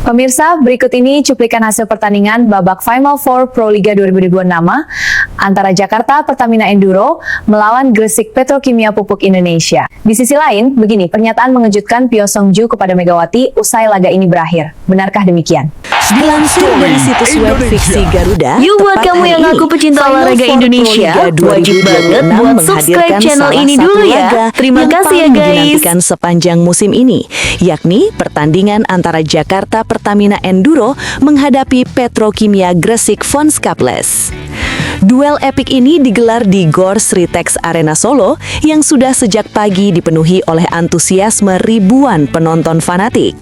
Pemirsa, berikut ini cuplikan hasil pertandingan babak Final Four Pro Liga 2026 antara Jakarta Pertamina Enduro melawan Gresik Petrokimia Pupuk Indonesia. Di sisi lain, begini pernyataan mengejutkan Pyo Sung-ju kepada Megawati usai laga ini berakhir. Benarkah demikian? Dilansir dari situs web fiksi Garuda, yuk buat kamu yang ngaku pecinta olahraga Indonesia, wajib banget buat subscribe channel ini dulu ya. Terima kasih ya guys. Dinantikan sepanjang musim ini, yakni pertandingan antara Jakarta Pertamina Enduro menghadapi Petrokimia Gresik Fons Cupless. Duel epik ini digelar di Gor Sritex Arena Solo yang sudah sejak pagi dipenuhi oleh antusiasme ribuan penonton fanatik.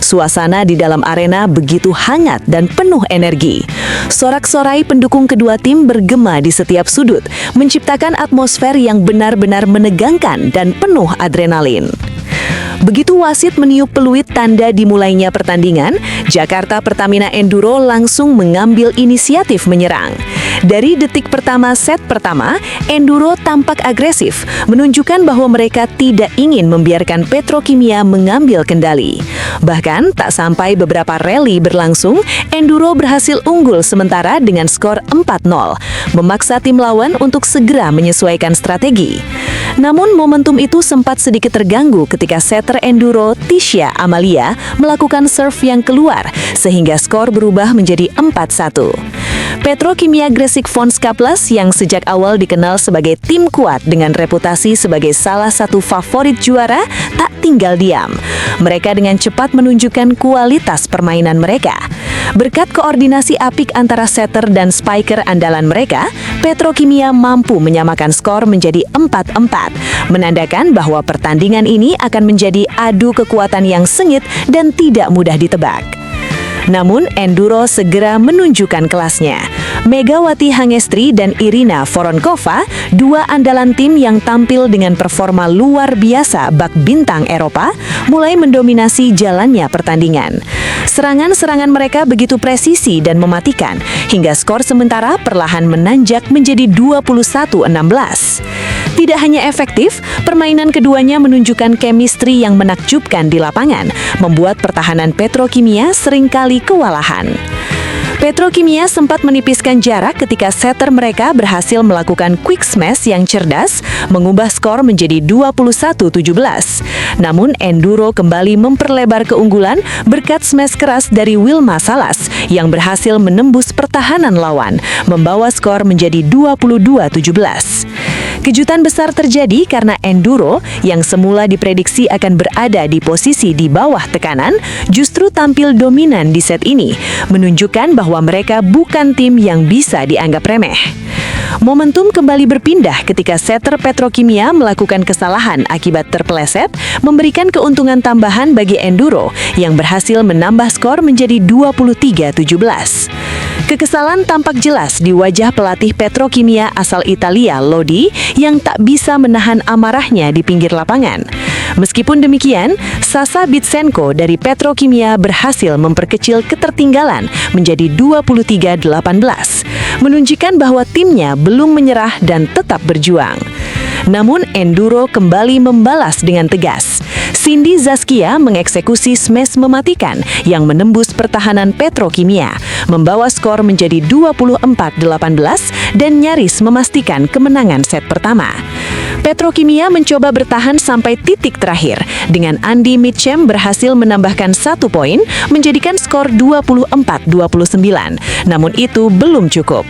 Suasana di dalam arena begitu hangat dan penuh energi. Sorak-sorai pendukung kedua tim bergema di setiap sudut, menciptakan atmosfer yang benar-benar menegangkan dan penuh adrenalin. Begitu wasit meniup peluit tanda dimulainya pertandingan, Jakarta Pertamina Enduro langsung mengambil inisiatif menyerang. Dari detik pertama set pertama, Enduro tampak agresif, menunjukkan bahwa mereka tidak ingin membiarkan Petrokimia mengambil kendali. Bahkan, tak sampai beberapa rally berlangsung, Enduro berhasil unggul sementara dengan skor 4-0, memaksa tim lawan untuk segera menyesuaikan strategi. Namun momentum itu sempat sedikit terganggu ketika setter Enduro Tisha Amalia melakukan serve yang keluar sehingga skor berubah menjadi 4-1. Petrokimia Gresik Fons Cupless yang sejak awal dikenal sebagai tim kuat dengan reputasi sebagai salah satu favorit juara tak tinggal diam. Mereka dengan cepat menunjukkan kualitas permainan mereka. Berkat koordinasi apik antara setter dan spiker andalan mereka, Petrokimia mampu menyamakan skor menjadi 4-4, menandakan bahwa pertandingan ini akan menjadi adu kekuatan yang sengit dan tidak mudah ditebak. Namun, Enduro segera menunjukkan kelasnya. Megawati Hangestri dan Irina Voronkova, dua andalan tim yang tampil dengan performa luar biasa bak bintang Eropa, mulai mendominasi jalannya pertandingan. Serangan-serangan mereka begitu presisi dan mematikan, hingga skor sementara perlahan menanjak menjadi 21-16. Tidak hanya efektif, permainan keduanya menunjukkan chemistry yang menakjubkan di lapangan, membuat pertahanan Petrokimia seringkali kewalahan. Petrokimia sempat menipiskan jarak ketika setter mereka berhasil melakukan quick smash yang cerdas, mengubah skor menjadi 21-17. Namun Enduro kembali memperlebar keunggulan berkat smash keras dari Wilma Salas yang berhasil menembus pertahanan lawan, membawa skor menjadi 22-17. Kejutan besar terjadi karena Enduro yang semula diprediksi akan berada di posisi di bawah tekanan justru tampil dominan di set ini, menunjukkan bahwa mereka bukan tim yang bisa dianggap remeh. Momentum kembali berpindah ketika setter Petrokimia melakukan kesalahan akibat terpeleset, memberikan keuntungan tambahan bagi Enduro yang berhasil menambah skor menjadi 23-17. Kekesalan tampak jelas di wajah pelatih Petrokimia asal Italia, Lodi, yang tak bisa menahan amarahnya di pinggir lapangan. Meskipun demikian, Sasa Bitsenko dari Petrokimia berhasil memperkecil ketertinggalan menjadi 23-18, menunjukkan bahwa timnya belum menyerah dan tetap berjuang. Namun Enduro kembali membalas dengan tegas. Cindy Zaskia mengeksekusi smash mematikan yang menembus pertahanan Petrokimia, membawa skor menjadi 24-18 dan nyaris memastikan kemenangan set pertama. Petrokimia mencoba bertahan sampai titik terakhir, dengan Andy Mitchem berhasil menambahkan 1 poin, menjadikan skor 24-29. Namun itu belum cukup.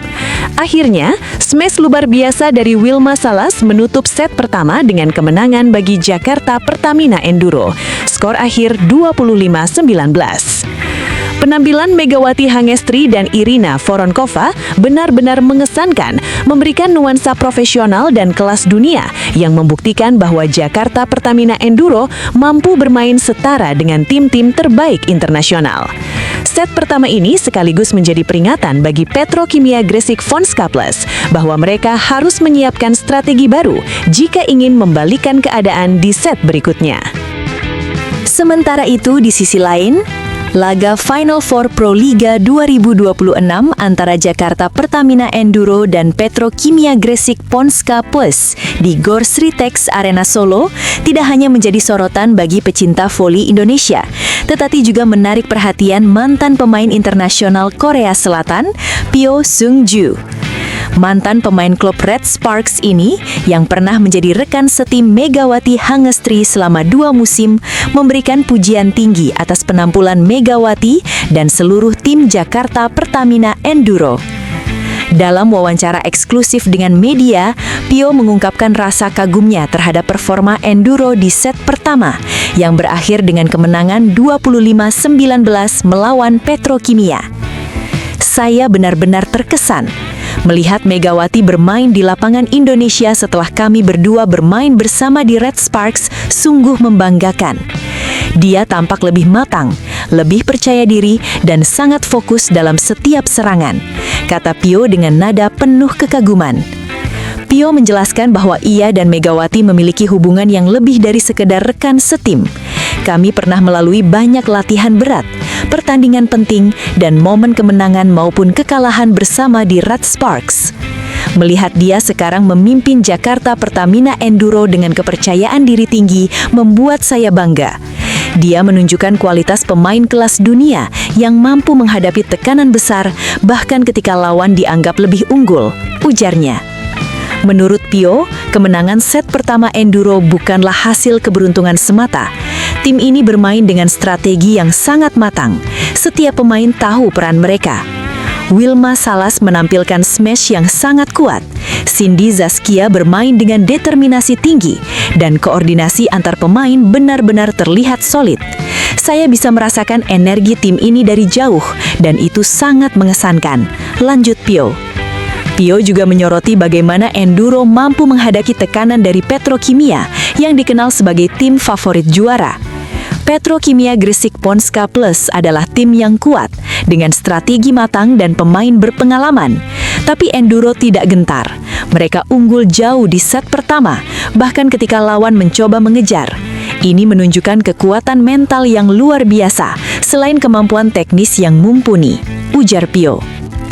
Akhirnya, smash luar biasa dari Wilma Salas menutup set pertama dengan kemenangan bagi Jakarta Pertamina Enduro. Skor akhir 25-19. Penampilan Megawati Hangestri dan Irina Voronkova benar-benar mengesankan, memberikan nuansa profesional dan kelas dunia yang membuktikan bahwa Jakarta Pertamina Enduro mampu bermain setara dengan tim-tim terbaik internasional. Set pertama ini sekaligus menjadi peringatan bagi Petrokimia Gresik Fons Cupless bahwa mereka harus menyiapkan strategi baru jika ingin membalikan keadaan di set berikutnya. Sementara itu di sisi lain, Laga Final Four Proliga 2026 antara Jakarta Pertamina Enduro dan Petrokimia Gresik Ponska Plus di Gor Sritex Arena Solo tidak hanya menjadi sorotan bagi pecinta voli Indonesia, tetapi juga menarik perhatian mantan pemain internasional Korea Selatan, Pyo Sung-ju. Mantan pemain klub Red Sparks ini yang pernah menjadi rekan setim Megawati Hangestri selama 2 musim memberikan pujian tinggi atas penampilan Megawati dan seluruh tim Jakarta Pertamina Enduro. Dalam wawancara eksklusif dengan media, Pyo mengungkapkan rasa kagumnya terhadap performa Enduro di set pertama yang berakhir dengan kemenangan 25-19 melawan Petrokimia. Saya benar-benar terkesan melihat Megawati bermain di lapangan Indonesia setelah kami berdua bermain bersama di Red Sparks sungguh membanggakan. Dia tampak lebih matang, lebih percaya diri, dan sangat fokus dalam setiap serangan, kata Pyo dengan nada penuh kekaguman. Pyo menjelaskan bahwa ia dan Megawati memiliki hubungan yang lebih dari sekedar rekan setim. Kami pernah melalui banyak latihan berat, pertandingan penting, dan momen kemenangan maupun kekalahan bersama di Red Sparks. Melihat dia sekarang memimpin Jakarta Pertamina Enduro dengan kepercayaan diri tinggi membuat saya bangga. Dia menunjukkan kualitas pemain kelas dunia yang mampu menghadapi tekanan besar bahkan ketika lawan dianggap lebih unggul, ujarnya. Menurut Pyo, kemenangan set pertama Enduro bukanlah hasil keberuntungan semata. Tim ini bermain dengan strategi yang sangat matang. Setiap pemain tahu peran mereka. Wilma Salas menampilkan smash yang sangat kuat. Cindy Zaskia bermain dengan determinasi tinggi dan koordinasi antar pemain benar-benar terlihat solid. Saya bisa merasakan energi tim ini dari jauh dan itu sangat mengesankan, lanjut Pyo. Pyo juga menyoroti bagaimana Enduro mampu menghadapi tekanan dari Petrokimia yang dikenal sebagai tim favorit juara. Petrokimia Gresik Ponska Plus adalah tim yang kuat dengan strategi matang dan pemain berpengalaman. Tapi Enduro tidak gentar. Mereka unggul jauh di set pertama, bahkan ketika lawan mencoba mengejar. Ini menunjukkan kekuatan mental yang luar biasa, selain kemampuan teknis yang mumpuni, ujar Pyo.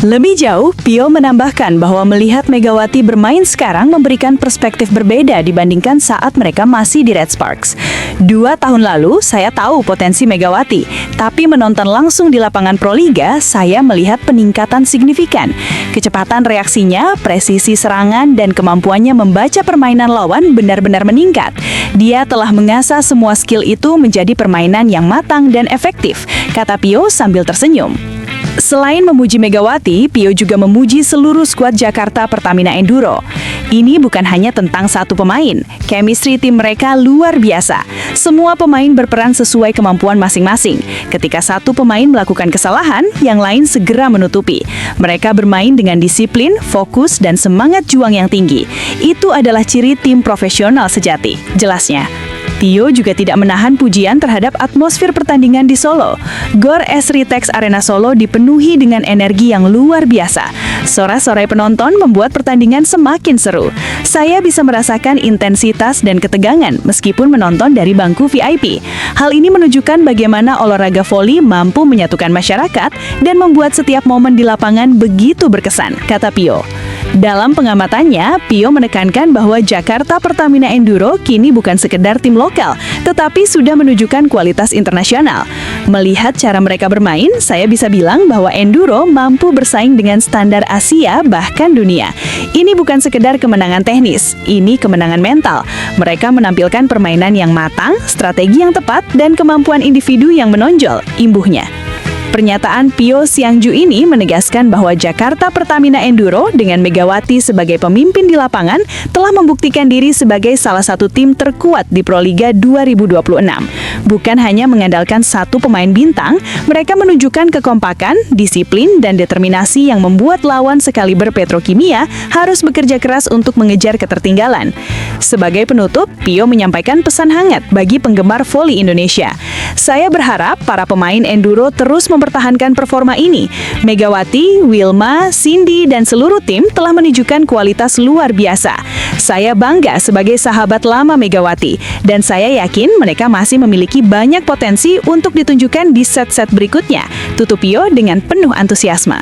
Lebih jauh, Pyo menambahkan bahwa melihat Megawati bermain sekarang memberikan perspektif berbeda dibandingkan saat mereka masih di Red Sparks. 2 tahun lalu, saya tahu potensi Megawati, tapi menonton langsung di lapangan Proliga, saya melihat peningkatan signifikan. Kecepatan reaksinya, presisi serangan, dan kemampuannya membaca permainan lawan benar-benar meningkat. Dia telah mengasah semua skill itu menjadi permainan yang matang dan efektif, kata Pyo sambil tersenyum. Selain memuji Megawati, Pyo juga memuji seluruh skuad Jakarta Pertamina Enduro. Ini bukan hanya tentang satu pemain, chemistry tim mereka luar biasa. Semua pemain berperan sesuai kemampuan masing-masing. Ketika satu pemain melakukan kesalahan, yang lain segera menutupi. Mereka bermain dengan disiplin, fokus, dan semangat juang yang tinggi. Itu adalah ciri tim profesional sejati, jelasnya. Pyo juga tidak menahan pujian terhadap atmosfer pertandingan di Solo. Gor Sritex Arena Solo dipenuhi dengan energi yang luar biasa. Sorak-sorai penonton membuat pertandingan semakin seru. Saya bisa merasakan intensitas dan ketegangan meskipun menonton dari bangku VIP. Hal ini menunjukkan bagaimana olahraga voli mampu menyatukan masyarakat dan membuat setiap momen di lapangan begitu berkesan, kata Pyo. Dalam pengamatannya, Pyo menekankan bahwa Jakarta Pertamina Enduro kini bukan sekedar tim lokal, tetapi sudah menunjukkan kualitas internasional. Melihat cara mereka bermain, saya bisa bilang bahwa Enduro mampu bersaing dengan standar Asia bahkan dunia. Ini bukan sekedar kemenangan teknis, ini kemenangan mental. Mereka menampilkan permainan yang matang, strategi yang tepat, dan kemampuan individu yang menonjol, imbuhnya. Pernyataan Pyo Sung-ju ini menegaskan bahwa Jakarta Pertamina Enduro dengan Megawati sebagai pemimpin di lapangan telah membuktikan diri sebagai salah satu tim terkuat di Proliga 2026. Bukan hanya mengandalkan satu pemain bintang, mereka menunjukkan kekompakan, disiplin, dan determinasi yang membuat lawan sekaliber Petrokimia harus bekerja keras untuk mengejar ketertinggalan. Sebagai penutup, Pyo menyampaikan pesan hangat bagi penggemar voli Indonesia. Saya berharap para pemain Enduro terus mempertahankan performa ini. Megawati, Wilma, Cindy, dan seluruh tim telah menunjukkan kualitas luar biasa. Saya bangga sebagai sahabat lama Megawati, dan saya yakin mereka masih memiliki banyak potensi untuk ditunjukkan di set-set berikutnya, tutup Yo dengan penuh antusiasme.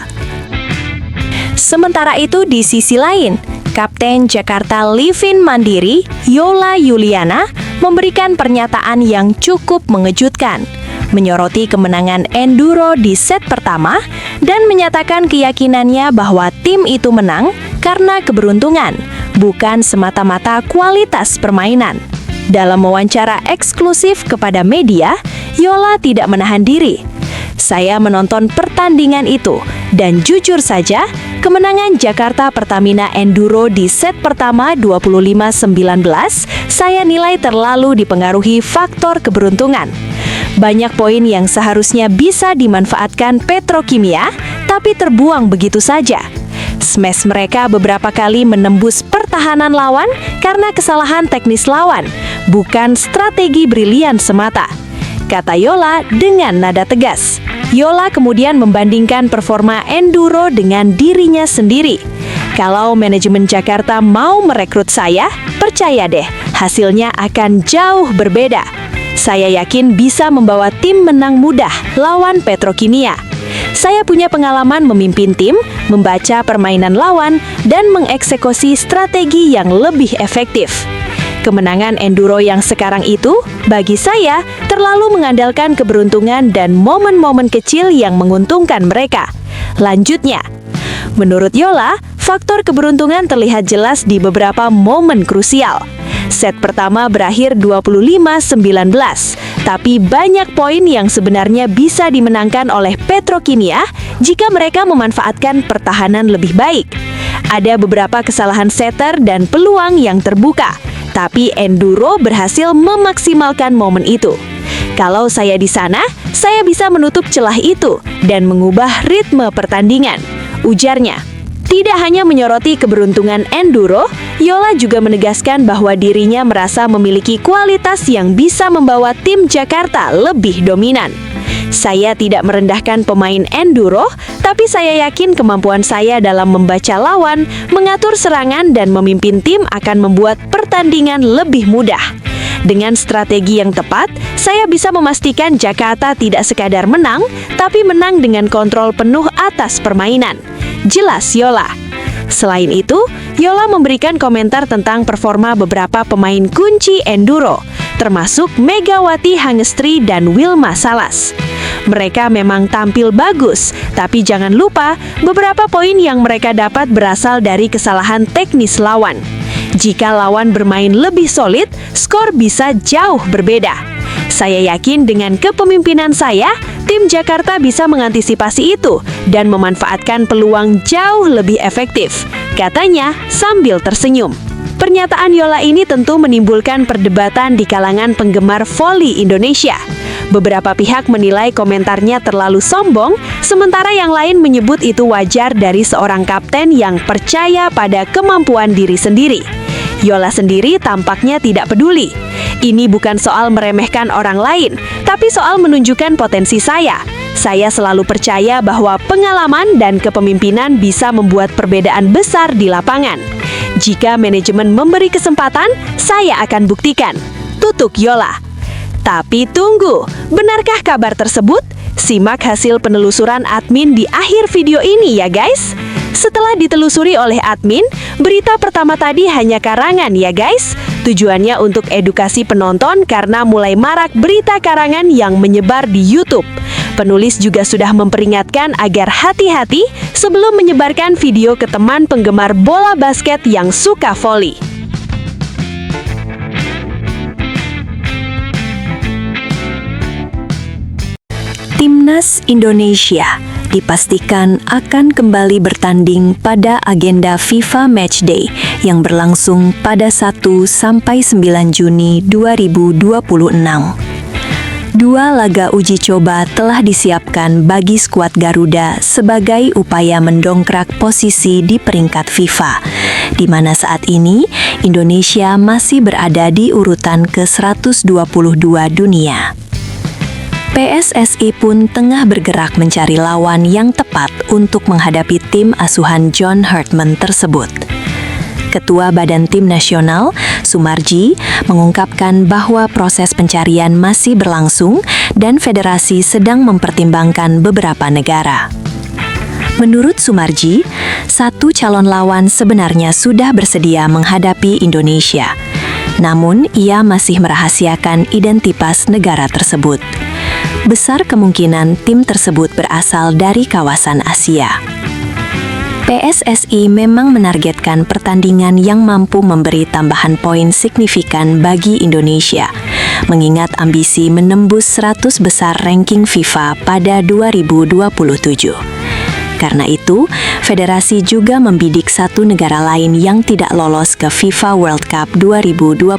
Sementara itu di sisi lain, Kapten Jakarta Livin Mandiri, Yola Yuliana, memberikan pernyataan yang cukup mengejutkan, menyoroti kemenangan Enduro di set pertama dan menyatakan keyakinannya bahwa tim itu menang karena keberuntungan, bukan semata-mata kualitas permainan. Dalam wawancara eksklusif kepada media, Yola tidak menahan diri. Saya menonton pertandingan itu dan jujur saja, kemenangan Jakarta Pertamina Enduro di set pertama 25-19 saya nilai terlalu dipengaruhi faktor keberuntungan. Banyak poin yang seharusnya bisa dimanfaatkan Petrokimia, tapi terbuang begitu saja. Smash mereka beberapa kali menembus pertahanan lawan karena kesalahan teknis lawan, bukan strategi brilian semata, kata Yola dengan nada tegas. Yola kemudian membandingkan performa Enduro dengan dirinya sendiri. Kalau manajemen Jakarta mau merekrut saya, percaya deh, hasilnya akan jauh berbeda. Saya yakin bisa membawa tim menang mudah lawan Petrokimia. Saya punya pengalaman memimpin tim, membaca permainan lawan, dan mengeksekusi strategi yang lebih efektif. Kemenangan Enduro yang sekarang itu, bagi saya, terlalu mengandalkan keberuntungan dan momen-momen kecil yang menguntungkan mereka. Lanjutnya, menurut Yola, faktor keberuntungan terlihat jelas di beberapa momen krusial. Set pertama berakhir 25-19, tapi banyak poin yang sebenarnya bisa dimenangkan oleh Petrokimia jika mereka memanfaatkan pertahanan lebih baik. Ada beberapa kesalahan setter dan peluang yang terbuka, tapi Enduro berhasil memaksimalkan momen itu. Kalau saya di sana, saya bisa menutup celah itu dan mengubah ritme pertandingan, ujarnya. Tidak hanya menyoroti keberuntungan Enduro, Yola juga menegaskan bahwa dirinya merasa memiliki kualitas yang bisa membawa tim Jakarta lebih dominan. Saya tidak merendahkan pemain Enduro, tapi saya yakin kemampuan saya dalam membaca lawan, mengatur serangan, dan memimpin tim akan membuat pertandingan lebih mudah. Dengan strategi yang tepat, saya bisa memastikan Jakarta tidak sekadar menang, tapi menang dengan kontrol penuh atas permainan. Jelas Yola. Selain itu, Yola memberikan komentar tentang performa beberapa pemain kunci Enduro, termasuk Megawati Hangestri dan Wilma Salas. Mereka memang tampil bagus, tapi jangan lupa beberapa poin yang mereka dapat berasal dari kesalahan teknis lawan. Jika lawan bermain lebih solid, skor bisa jauh berbeda. Saya yakin dengan kepemimpinan saya, tim Jakarta bisa mengantisipasi itu dan memanfaatkan peluang jauh lebih efektif, katanya sambil tersenyum. Pernyataan Yola ini tentu menimbulkan perdebatan di kalangan penggemar voli Indonesia. Beberapa pihak menilai komentarnya terlalu sombong, sementara yang lain menyebut itu wajar dari seorang kapten yang percaya pada kemampuan diri sendiri. Yola sendiri tampaknya tidak peduli. Ini bukan soal meremehkan orang lain, tapi soal menunjukkan potensi saya. Saya selalu percaya bahwa pengalaman dan kepemimpinan bisa membuat perbedaan besar di lapangan. Jika manajemen memberi kesempatan, saya akan buktikan. Tutuk Yola. Tapi tunggu, benarkah kabar tersebut? Simak hasil penelusuran admin di akhir video ini ya guys. Setelah ditelusuri oleh admin, berita pertama tadi hanya karangan ya guys. Tujuannya untuk edukasi penonton karena mulai marak berita karangan yang menyebar di YouTube. Penulis juga sudah memperingatkan agar hati-hati sebelum menyebarkan video ke teman penggemar bola basket yang suka voli. Timnas Indonesia dipastikan akan kembali bertanding pada agenda FIFA Matchday yang berlangsung pada 1-9 Juni 2026. Dua laga uji coba telah disiapkan bagi skuad Garuda sebagai upaya mendongkrak posisi di peringkat FIFA, di mana saat ini Indonesia masih berada di urutan ke-122 dunia. PSSI pun tengah bergerak mencari lawan yang tepat untuk menghadapi tim asuhan John Hartman tersebut. Ketua Badan Tim Nasional, Sumarji, mengungkapkan bahwa proses pencarian masih berlangsung dan federasi sedang mempertimbangkan beberapa negara. Menurut Sumarji, satu calon lawan sebenarnya sudah bersedia menghadapi Indonesia. Namun, ia masih merahasiakan identitas negara tersebut. Besar kemungkinan tim tersebut berasal dari kawasan Asia. PSSI memang menargetkan pertandingan yang mampu memberi tambahan poin signifikan bagi Indonesia, mengingat ambisi menembus 100 besar ranking FIFA pada 2027. Karena itu, federasi juga membidik satu negara lain yang tidak lolos ke FIFA World Cup 2026.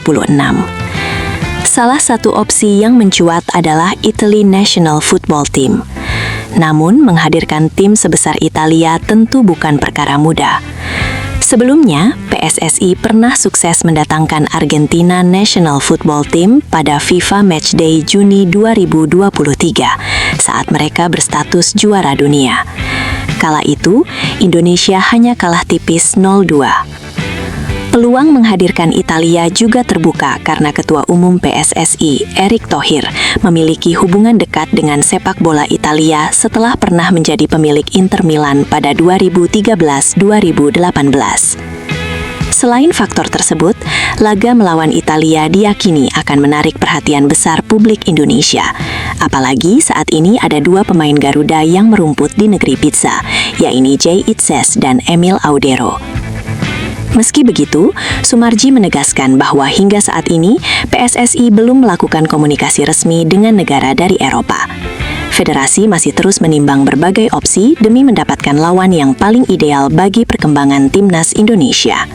Salah satu opsi yang mencuat adalah Italy National Football Team. Namun, menghadirkan tim sebesar Italia tentu bukan perkara mudah. Sebelumnya, PSSI pernah sukses mendatangkan Argentina National Football Team pada FIFA Matchday Juni 2023 saat mereka berstatus juara dunia. Kala itu, Indonesia hanya kalah tipis 0-2. Peluang menghadirkan Italia juga terbuka karena Ketua Umum PSSI, Erick Thohir, memiliki hubungan dekat dengan sepak bola Italia setelah pernah menjadi pemilik Inter Milan pada 2013-2018. Selain faktor tersebut, laga melawan Italia diyakini akan menarik perhatian besar publik Indonesia. Apalagi saat ini ada dua pemain Garuda yang merumput di negeri pizza, yaitu Jay Itzes dan Emil Audero. Meski begitu, Sumarji menegaskan bahwa hingga saat ini PSSI belum melakukan komunikasi resmi dengan negara dari Eropa. Federasi masih terus menimbang berbagai opsi demi mendapatkan lawan yang paling ideal bagi perkembangan timnas Indonesia.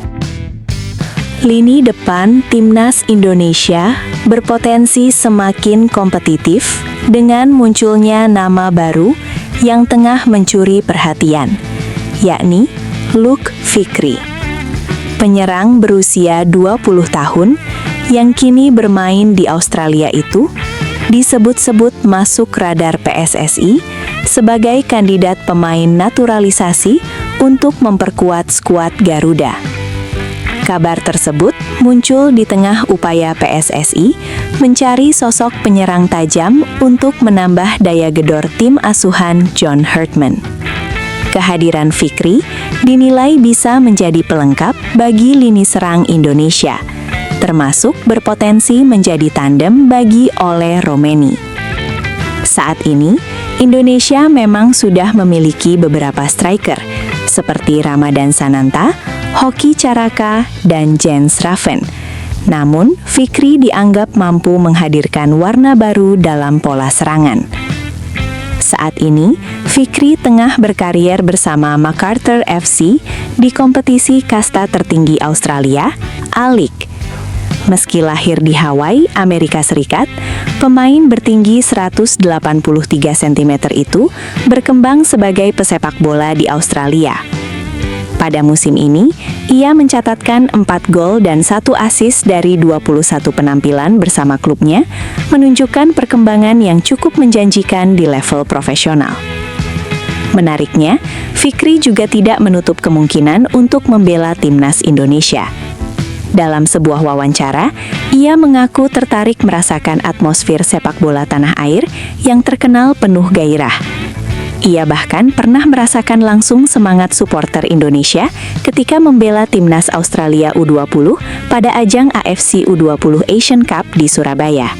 Lini depan timnas Indonesia berpotensi semakin kompetitif dengan munculnya nama baru yang tengah mencuri perhatian, yakni Luke Fikri. Penyerang berusia 20 tahun yang kini bermain di Australia itu disebut-sebut masuk radar PSSI sebagai kandidat pemain naturalisasi untuk memperkuat skuad Garuda. Kabar tersebut muncul di tengah upaya PSSI mencari sosok penyerang tajam untuk menambah daya gedor tim asuhan John Herdman. Kehadiran Fikri dinilai bisa menjadi pelengkap bagi lini serang Indonesia, termasuk berpotensi menjadi tandem bagi Ole Romeni. Saat ini, Indonesia memang sudah memiliki beberapa striker, seperti Ramadan Sananta, Hoki Caraka, dan Jens Raven. Namun, Fikri dianggap mampu menghadirkan warna baru dalam pola serangan. Saat ini, Fikri tengah berkarier bersama MacArthur FC di kompetisi kasta tertinggi Australia, A-League. Meski lahir di Hawaii, Amerika Serikat, pemain bertinggi 183 cm itu berkembang sebagai pesepak bola di Australia. Pada musim ini, ia mencatatkan 4 gol dan 1 assist dari 21 penampilan bersama klubnya, menunjukkan perkembangan yang cukup menjanjikan di level profesional. Menariknya, Fikri juga tidak menutup kemungkinan untuk membela timnas Indonesia. Dalam sebuah wawancara, ia mengaku tertarik merasakan atmosfer sepak bola tanah air yang terkenal penuh gairah. Ia bahkan pernah merasakan langsung semangat supporter Indonesia ketika membela timnas Australia U20 pada ajang AFC U20 Asian Cup di Surabaya.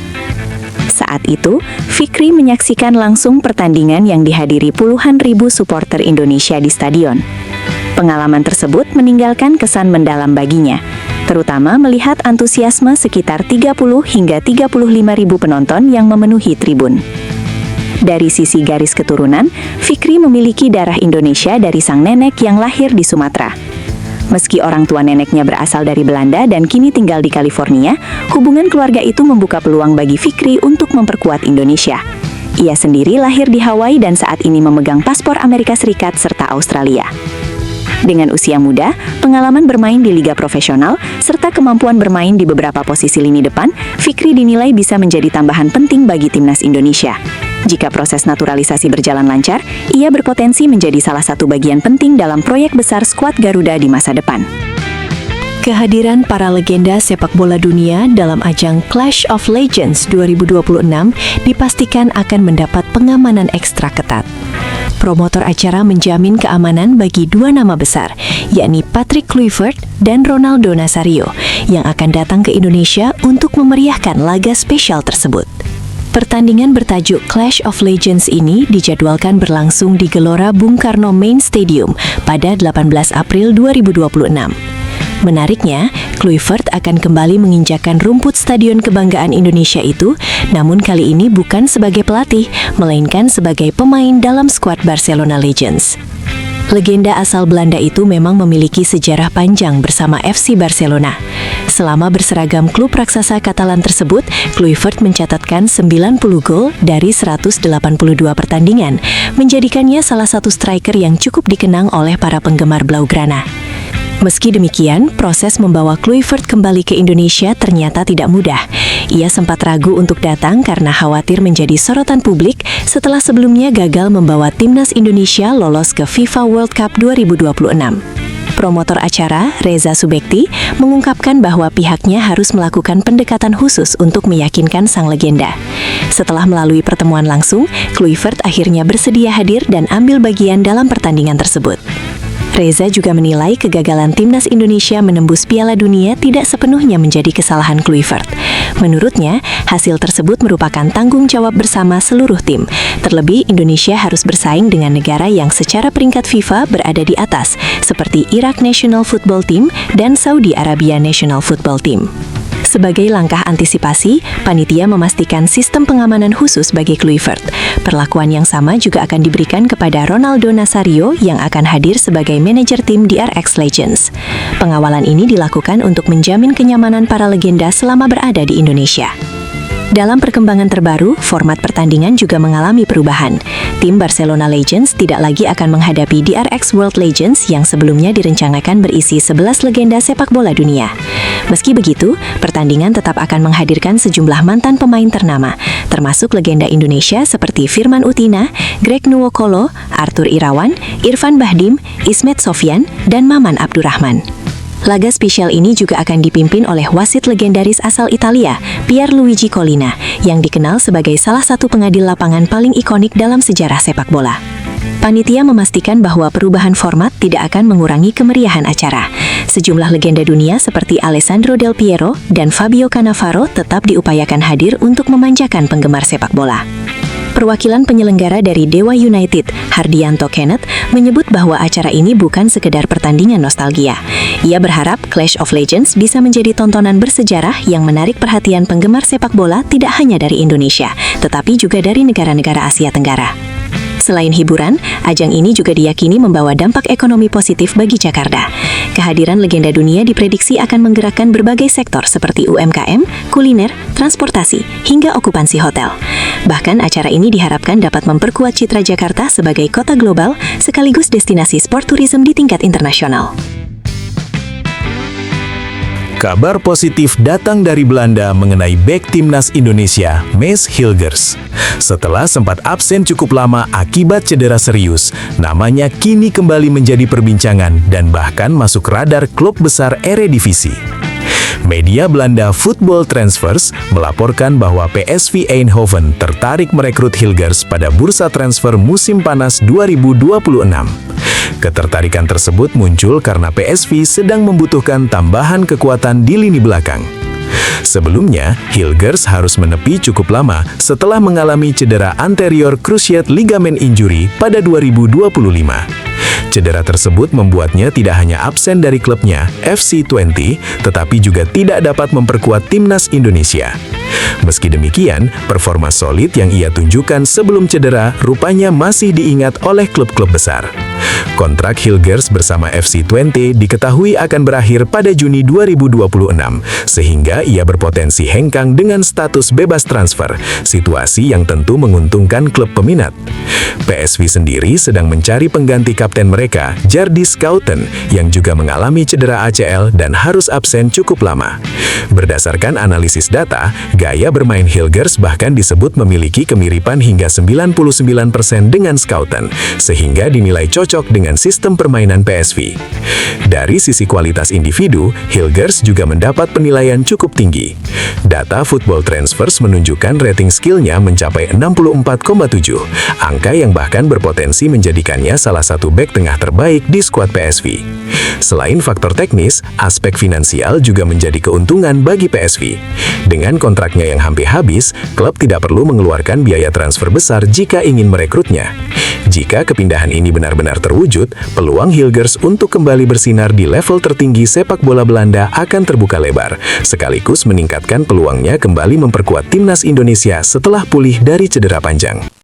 Saat itu, Fikri menyaksikan langsung pertandingan yang dihadiri puluhan ribu supporter Indonesia di stadion. Pengalaman tersebut meninggalkan kesan mendalam baginya, terutama melihat antusiasme sekitar 30 hingga 35 ribu penonton yang memenuhi tribun. Dari sisi garis keturunan, Fikri memiliki darah Indonesia dari sang nenek yang lahir di Sumatera. Meski orang tua neneknya berasal dari Belanda dan kini tinggal di California, hubungan keluarga itu membuka peluang bagi Fikri untuk memperkuat Indonesia. Ia sendiri lahir di Hawaii dan saat ini memegang paspor Amerika Serikat serta Australia. Dengan usia muda, pengalaman bermain di liga profesional, serta kemampuan bermain di beberapa posisi lini depan, Fikri dinilai bisa menjadi tambahan penting bagi timnas Indonesia. Jika proses naturalisasi berjalan lancar, ia berpotensi menjadi salah satu bagian penting dalam proyek besar skuad Garuda di masa depan. Kehadiran para legenda sepak bola dunia dalam ajang Clash of Legends 2026 dipastikan akan mendapat pengamanan ekstra ketat. Promotor acara menjamin keamanan bagi dua nama besar, yakni Patrick Kluivert dan Ronaldo Nazario, yang akan datang ke Indonesia untuk memeriahkan laga spesial tersebut. Pertandingan bertajuk Clash of Legends ini dijadwalkan berlangsung di Gelora Bung Karno Main Stadium pada 18 April 2026. Menariknya, Kluivert akan kembali menginjakan rumput Stadion Kebanggaan Indonesia itu, namun kali ini bukan sebagai pelatih, melainkan sebagai pemain dalam skuad Barcelona Legends. Legenda asal Belanda itu memang memiliki sejarah panjang bersama FC Barcelona. Selama berseragam klub raksasa Katalan tersebut, Kluivert mencatatkan 90 gol dari 182 pertandingan, menjadikannya salah satu striker yang cukup dikenang oleh para penggemar Blaugrana. Meski demikian, proses membawa Kluivert kembali ke Indonesia ternyata tidak mudah. Ia sempat ragu untuk datang karena khawatir menjadi sorotan publik setelah sebelumnya gagal membawa timnas Indonesia lolos ke FIFA World Cup 2026. Promotor acara, Reza Subekti, mengungkapkan bahwa pihaknya harus melakukan pendekatan khusus untuk meyakinkan sang legenda. Setelah melalui pertemuan langsung, Kluivert akhirnya bersedia hadir dan ambil bagian dalam pertandingan tersebut. Reza juga menilai kegagalan timnas Indonesia menembus Piala Dunia tidak sepenuhnya menjadi kesalahan Kluivert. Menurutnya, hasil tersebut merupakan tanggung jawab bersama seluruh tim. Terlebih, Indonesia harus bersaing dengan negara yang secara peringkat FIFA berada di atas, seperti Iraq National Football Team dan Saudi Arabia National Football Team. Sebagai langkah antisipasi, panitia memastikan sistem pengamanan khusus bagi Kluivert. Perlakuan yang sama juga akan diberikan kepada Ronaldo Nazario yang akan hadir sebagai manajer tim DRX Legends. Pengawalan ini dilakukan untuk menjamin kenyamanan para legenda selama berada di Indonesia. Dalam perkembangan terbaru, format pertandingan juga mengalami perubahan. Tim Barcelona Legends tidak lagi akan menghadapi DRX World Legends yang sebelumnya direncanakan berisi 11 legenda sepak bola dunia. Meski begitu, pertandingan tetap akan menghadirkan sejumlah mantan pemain ternama, termasuk legenda Indonesia seperti Firman Utina, Greg Nuwokolo, Arthur Irawan, Irfan Bahdim, Ismet Sofyan, dan Maman Abdurrahman. Laga spesial ini juga akan dipimpin oleh wasit legendaris asal Italia, Pierluigi Collina, yang dikenal sebagai salah satu pengadil lapangan paling ikonik dalam sejarah sepak bola. Panitia memastikan bahwa perubahan format tidak akan mengurangi kemeriahan acara. Sejumlah legenda dunia seperti Alessandro Del Piero dan Fabio Cannavaro tetap diupayakan hadir untuk memanjakan penggemar sepak bola. Perwakilan penyelenggara dari Dewa United, Hardianto Kenneth, menyebut bahwa acara ini bukan sekedar pertandingan nostalgia. Ia berharap Clash of Legends bisa menjadi tontonan bersejarah yang menarik perhatian penggemar sepak bola tidak hanya dari Indonesia, tetapi juga dari negara-negara Asia Tenggara. Selain hiburan, ajang ini juga diyakini membawa dampak ekonomi positif bagi Jakarta. Kehadiran legenda dunia diprediksi akan menggerakkan berbagai sektor seperti UMKM, kuliner, transportasi, hingga okupansi hotel. Bahkan acara ini diharapkan dapat memperkuat citra Jakarta sebagai kota global sekaligus destinasi sport tourism di tingkat internasional. Kabar positif datang dari Belanda mengenai bek timnas Indonesia, Maes Hilgers. Setelah sempat absen cukup lama akibat cedera serius, namanya kini kembali menjadi perbincangan dan bahkan masuk radar klub besar Eredivisie. Media Belanda Football Transfers melaporkan bahwa PSV Eindhoven tertarik merekrut Hilgers pada bursa transfer musim panas 2026. Ketertarikan tersebut muncul karena PSV sedang membutuhkan tambahan kekuatan di lini belakang. Sebelumnya, Hilgers harus menepi cukup lama setelah mengalami cedera anterior cruciate ligament injury pada 2025. Cedera tersebut membuatnya tidak hanya absen dari klubnya, FC Twente, tetapi juga tidak dapat memperkuat timnas Indonesia. Meski demikian, performa solid yang ia tunjukkan sebelum cedera rupanya masih diingat oleh klub-klub besar. Kontrak Hilgers bersama FC Twente diketahui akan berakhir pada Juni 2026, sehingga ia berpotensi hengkang dengan status bebas transfer, situasi yang tentu menguntungkan klub peminat. PSV sendiri sedang mencari pengganti kapten mereka, Jardy Schouten, yang juga mengalami cedera ACL dan harus absen cukup lama. Berdasarkan analisis data, gaya bermain Hilgers bahkan disebut memiliki kemiripan hingga 99% dengan Schouten, sehingga dinilai cocok dengan sistem permainan PSV. Dari sisi kualitas individu, Hilgers juga mendapat penilaian cukup tinggi. Data Football Transfers menunjukkan rating skillnya mencapai 64,7, angka yang bahkan berpotensi menjadikannya salah satu bek tengah terbaik di skuad PSV. Selain faktor teknis, aspek finansial juga menjadi keuntungan bagi PSV. Dengan kontraknya yang hampir habis, klub tidak perlu mengeluarkan biaya transfer besar jika ingin merekrutnya. Jika kepindahan ini benar-benar terwujud, peluang Hilgers untuk kembali bersinar di level tertinggi sepak bola Belanda akan terbuka lebar, sekaligus meningkatkan peluangnya kembali memperkuat timnas Indonesia setelah pulih dari cedera panjang.